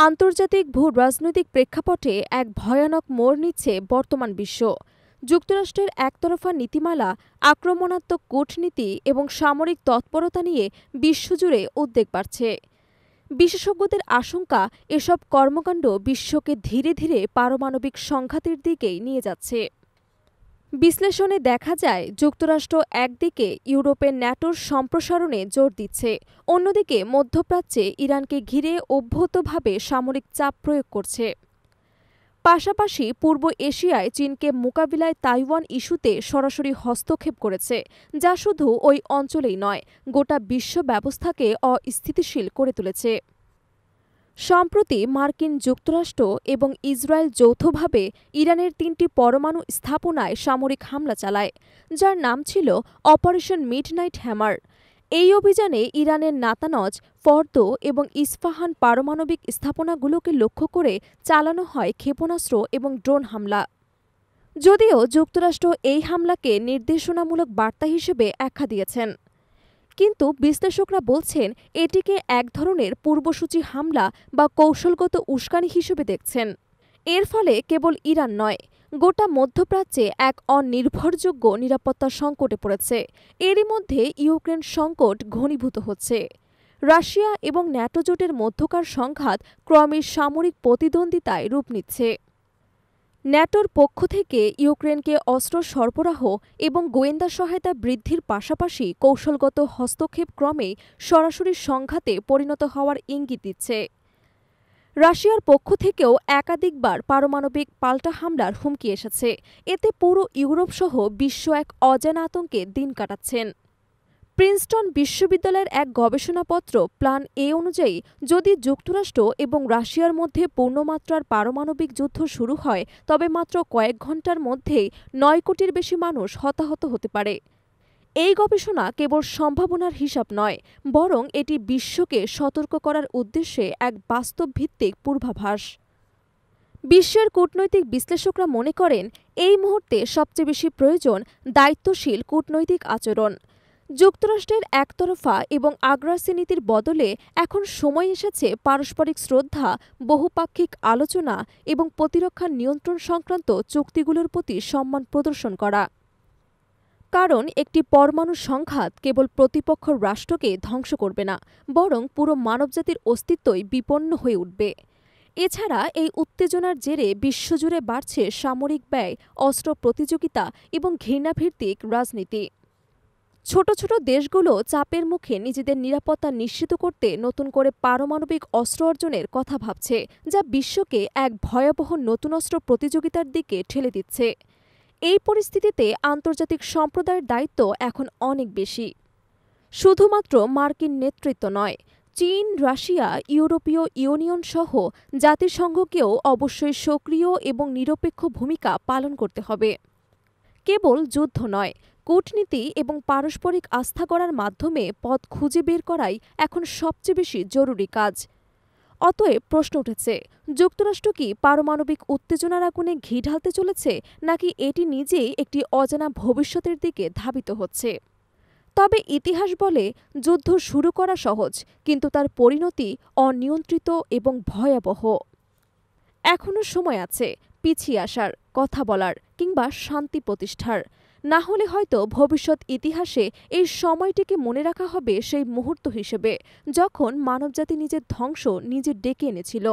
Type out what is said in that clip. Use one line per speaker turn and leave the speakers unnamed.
আন্তর্জাতিক ভূ-রাজনৈতিক প্রেক্ষাপটে এক ভয়ানক মোড় নিচ্ছে বর্তমান বিশ্ব। যুক্তরাষ্ট্রের একতরফা নীতিমালা, আক্রমণাত্মক কূটনীতি এবং সামরিক তৎপরতা নিয়ে বিশ্বজুড়ে উদ্বেগ বাড়ছে। বিশেষজ্ঞদের আশঙ্কা, এসব কর্মকাণ্ড বিশ্বকে ধীরে ধীরে পারমাণবিক সংঘাতের দিকেই নিয়ে যাচ্ছে। বিশ্লেষণে দেখা যায়, যুক্তরাষ্ট্র একদিকে ইউরোপের ন্যাটোর সম্প্রসারণে জোর দিচ্ছে, অন্যদিকে মধ্যপ্রাচ্যে ইরানকে ঘিরে অব্যাহতভাবে সামরিক চাপ প্রয়োগ করছে। পাশাপাশি পূর্ব এশিয়ায় চীনকে মোকাবিলায় তাইওয়ান ইস্যুতে সরাসরি হস্তক্ষেপ করেছে, যা শুধু ওই অঞ্চলেই নয়, গোটা বিশ্ব ব্যবস্থাকে অস্থিতিশীল করে তুলেছে। সম্প্রতি মার্কিন যুক্তরাষ্ট্র এবং ইসরায়েল যৌথভাবে ইরানের ৩টি পরমাণু স্থাপনায় সামরিক হামলা চালায়, যার নাম ছিল অপারেশন মিডনাইট হ্যামার। এই অভিযানে ইরানের নাতানজ, ফর্দো এবং ইস্পাহান পারমাণবিক স্থাপনাগুলোকে লক্ষ্য করে চালানো হয় ক্ষেপণাস্ত্র এবং ড্রোন হামলা। যদিও যুক্তরাষ্ট্র এই হামলাকে নির্দেশনামূলক বার্তা হিসেবে আখ্যা দিয়েছেন, কিন্তু বিশ্লেষকরা বলছেন এটিকে এক ধরনের পূর্বসূচি হামলা বা কৌশলগত উস্কানি হিসেবে দেখছেন। এর ফলে কেবল ইরান নয়, গোটা মধ্যপ্রাচ্যে এক অনির্ভরযোগ্য নিরাপত্তা সংকটে পড়েছে। এরই মধ্যে ইউক্রেন সংকট ঘনীভূত হচ্ছে। রাশিয়া এবং ন্যাটো জোটের মধ্যকার সংঘাত ক্রমে সামরিক প্রতিদ্বন্দ্বিতায় রূপ নিচ্ছে। ন্যাটোর পক্ষ থেকে ইউক্রেনকে অস্ত্র সরবরাহ এবং গোয়েন্দা সহায়তা বৃদ্ধির পাশাপাশি কৌশলগত হস্তক্ষেপ ক্রমে সরাসরি সংঘাতে পরিণত হওয়ার ইঙ্গিত দিচ্ছে। রাশিয়ার পক্ষ থেকেও একাধিকবার পারমাণবিক পাল্টা হামলার হুমকি এসেছে। এতে পুরো ইউরোপসহ বিশ্ব এক অজানা আতঙ্কে দিন কাটাচ্ছেন। প্রিন্সটন বিশ্ববিদ্যালয়ের এক গবেষণাপত্র প্ল্যান এ অনুযায়ী, যদি যুক্তরাষ্ট্র এবং রাশিয়ার মধ্যে পূর্ণমাত্রার পারমাণবিক যুদ্ধ শুরু হয়, তবে মাত্র কয়েক ঘণ্টার মধ্যেই ৯ কোটির বেশি মানুষ হতাহত হতে পারে। এই গবেষণা কেবল সম্ভাবনার হিসাব নয়, বরং এটি বিশ্বকে সতর্ক করার উদ্দেশ্যে এক বাস্তবভিত্তিক পূর্বাভাস। বিশ্বের কূটনৈতিক বিশ্লেষকরা মনে করেন, এই মুহূর্তে সবচেয়ে বেশি প্রয়োজন দায়িত্বশীল কূটনৈতিক আচরণ। যুক্তরাষ্ট্রের একতরফা এবং আগ্রাসী নীতির বদলে এখন সময় এসেছে পারস্পরিক শ্রদ্ধা, বহুপাক্ষিক আলোচনা এবং প্রতিরক্ষা নিয়ন্ত্রণ সংক্রান্ত চুক্তিগুলোর প্রতি সম্মান প্রদর্শন করা। কারণ একটি পরমাণু সংঘাত কেবল প্রতিপক্ষ রাষ্ট্রকে ধ্বংস করবে না, বরং পুরো মানবজাতির অস্তিত্বই বিপন্ন হয়ে উঠবে। এছাড়া এই উত্তেজনার জেরে বিশ্বজুড়ে বাড়ছে সামরিক ব্যয়, অস্ত্র প্রতিযোগিতা এবং ঘৃণাভিত্তিক রাজনীতি। ছোট ছোট দেশগুলো চাপের মুখে নিজেদের নিরাপত্তা নিশ্চিত করতে নতুন করে পারমাণবিক অস্ত্র অর্জনের কথা ভাবছে, যা বিশ্বকে এক ভয়াবহ নতুন অস্ত্র প্রতিযোগিতার দিকে ঠেলে দিচ্ছে। এই পরিস্থিতিতে আন্তর্জাতিক সম্প্রদায়ের দায়িত্ব এখন অনেক বেশি। শুধুমাত্র মার্কিন নেতৃত্ব নয়, চীন, রাশিয়া, ইউরোপীয় ইউনিয়ন সহ জাতিসংঘকেও অবশ্যই সক্রিয় এবং নিরপেক্ষ ভূমিকা পালন করতে হবে। কেবল যুদ্ধ নয়, কূটনীতি এবং পারস্পরিক আস্থা গড়ার মাধ্যমে পথ খুঁজে বের করাই এখন সবচেয়ে বেশি জরুরি কাজ। অতএব প্রশ্ন উঠেছে, যুক্তরাষ্ট্র কি পারমাণবিক উত্তেজনার আগুনে ঘি ঢালতে চলেছে, নাকি এটি নিজেই একটি অজানা ভবিষ্যতের দিকে ধাবিত হচ্ছে? তবে ইতিহাস বলে, যুদ্ধ শুরু করা সহজ, কিন্তু তার পরিণতি অনিয়ন্ত্রিত এবং ভয়াবহ। এখনও সময় আছে পিছিয়ে আসার, কথা বলার কিংবা শান্তি প্রতিষ্ঠার। না হলে হয়তো ভবিষ্যৎ ইতিহাসে এই সময়টিকে মনে রাখা হবে সেই মুহূর্ত হিসেবে, যখন মানবজাতি নিজের ধ্বংস নিজে ডেকে এনেছিল।